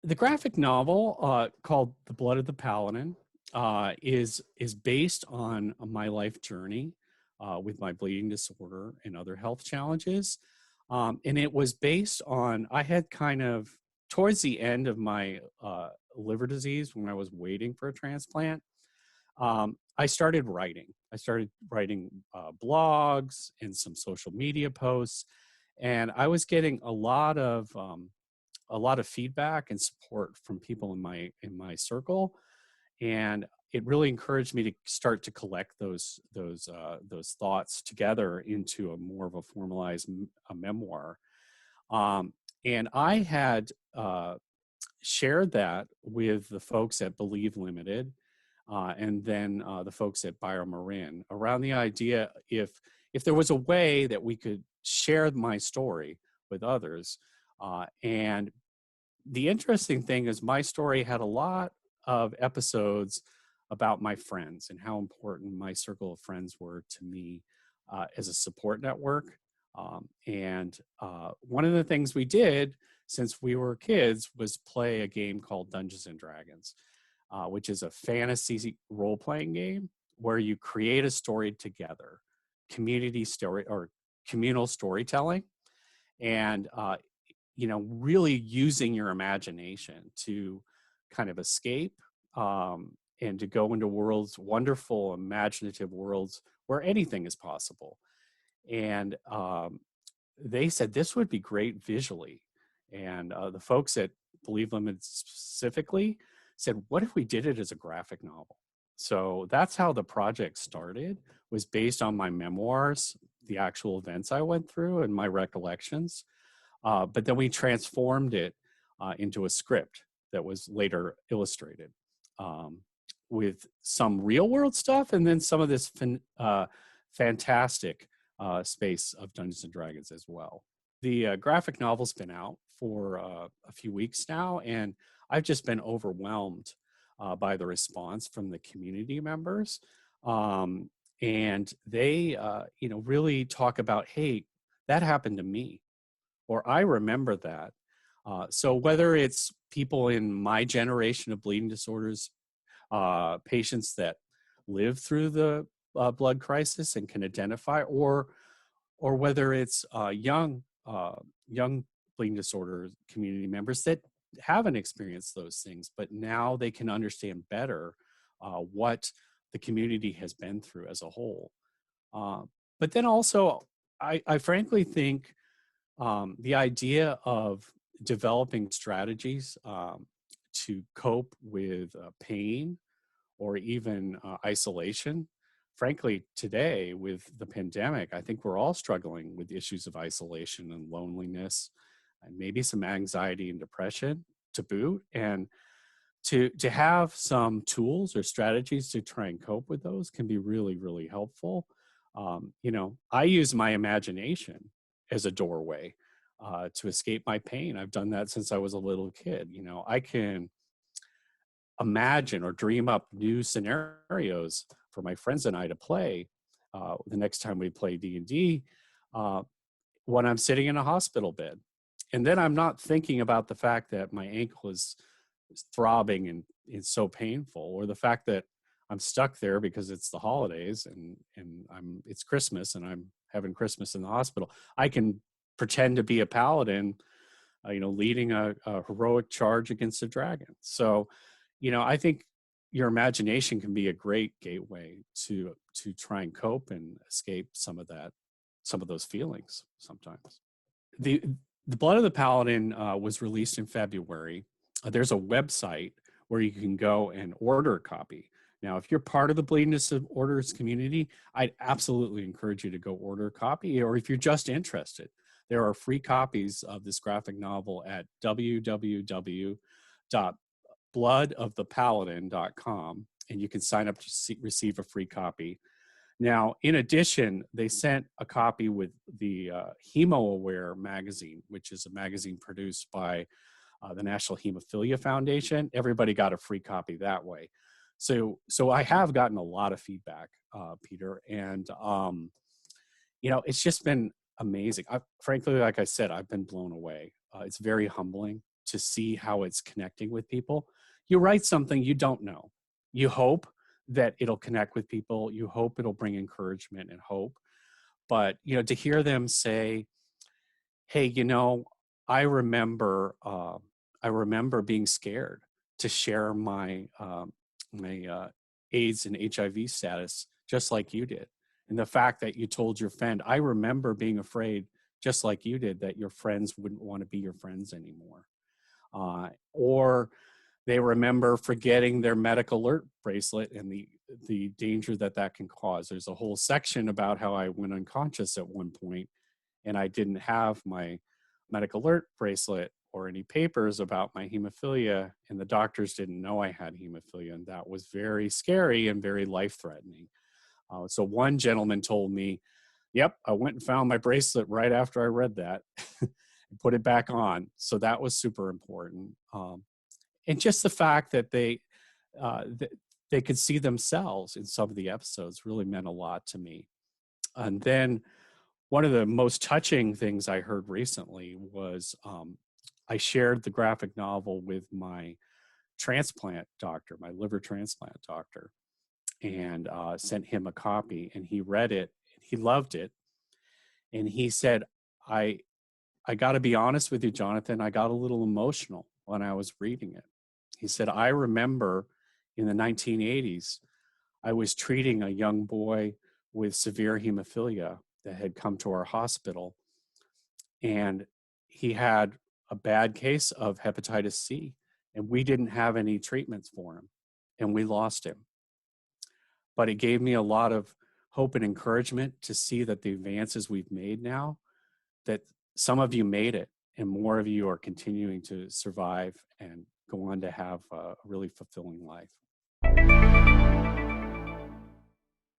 The graphic novel called "The Blood of the Paladin" is based on my life journey with my bleeding disorder and other health challenges, and it was based on I had kind of towards the end of my liver disease when I was waiting for a transplant. I started writing. I started writing blogs and some social media posts, and I was getting a lot of feedback and support from people in my circle, and it really encouraged me to start to collect those thoughts together into a more of a formalized a memoir. And I had shared that with the folks at Believe Limited, and then the folks at BioMarin around the idea if there was a way that we could share my story with others. And the interesting thing is my story had a lot of episodes about my friends and how important my circle of friends were to me as a support network. And one of the things we did since we were kids was play a game called Dungeons and Dragons, which is a fantasy role playing game where you create a story together, community story or communal storytelling. And really using your imagination to kind of escape and to go into worlds, wonderful, imaginative worlds where anything is possible. And they said this would be great visually. And the folks at Believe Limited specifically said, what if we did it as a graphic novel? So that's how the project started, was based on my memoirs, the actual events I went through and my recollections. But then we transformed it into a script that was later illustrated um, with some real world stuff and then some of this fantastic space of Dungeons and Dragons as well. The graphic novel's been out for a few weeks now, and I've just been overwhelmed by the response from the community members. And they, really talk about, hey, that happened to me, or I remember that. So whether it's people in my generation of bleeding disorders, patients that live through the blood crisis and can identify, or whether it's young bleeding disorder community members that haven't experienced those things, but now they can understand better what the community has been through as a whole. Uh, but then also, I frankly think the idea of developing strategies to cope with pain or even isolation. Frankly, today with the pandemic, I think we're all struggling with issues of isolation and loneliness, and maybe some anxiety and depression to boot. And to have some tools or strategies to try and cope with those can be really, really helpful. I use my imagination as a doorway to escape my pain. I've done that since I was a little kid. I can imagine or dream up new scenarios for my friends and I to play the next time we play D&D uh, when I'm sitting in a hospital bed. And then I'm not thinking about the fact that my ankle is throbbing and it's so painful, or the fact that I'm stuck there because it's the holidays and it's Christmas and I'm having Christmas in the hospital. I can pretend to be a paladin, leading a heroic charge against a dragon. So, I think your imagination can be a great gateway to try and cope and escape some of those feelings sometimes. The Blood of the Paladin was released in February. There's a website where you can go and order a copy. Now, if you're part of the bleeding disorders community, I'd absolutely encourage you to go order a copy. Or if you're just interested, there are free copies of this graphic novel at www.bloodofthepaladin.com, and you can sign up to receive a free copy. Now, in addition, they sent a copy with the Hemo Aware magazine, which is a magazine produced by the National Hemophilia Foundation. Everybody got a free copy that way. So I have gotten a lot of feedback, Peter, and it's just been amazing. Frankly, like I said, I've been blown away. It's very humbling to see how it's connecting with people. You write something you don't know. You hope that it'll connect with people. You hope it'll bring encouragement and hope. But, to hear them say, hey, I remember, I remember being scared to share my AIDS and HIV status, just like you did. And the fact that you told your friend, I remember being afraid, just like you did, that your friends wouldn't want to be your friends anymore. Or they remember forgetting their medical alert bracelet and the danger that can cause. There's a whole section about how I went unconscious at one point and I didn't have my medical alert bracelet or any papers about my hemophilia, and the doctors didn't know I had hemophilia, and that was very scary and very life-threatening. So one gentleman told me, yep, I went and found my bracelet right after I read that and put it back on. So that was super important. And just the fact that they could see themselves in some of the episodes really meant a lot to me. And then one of the most touching things I heard recently was I shared the graphic novel with my transplant doctor, my liver transplant doctor, and sent him a copy, and he read it. He loved it. And he said, I got to be honest with you, Jonathan, I got a little emotional when I was reading it. He said, I remember in the 1980s, I was treating a young boy with severe hemophilia that had come to our hospital, and he had a bad case of hepatitis C, and we didn't have any treatments for him, and we lost him. But it gave me a lot of hope and encouragement to see that the advances we've made now, that some of you made it, and more of you are continuing to survive and go on to have a really fulfilling life.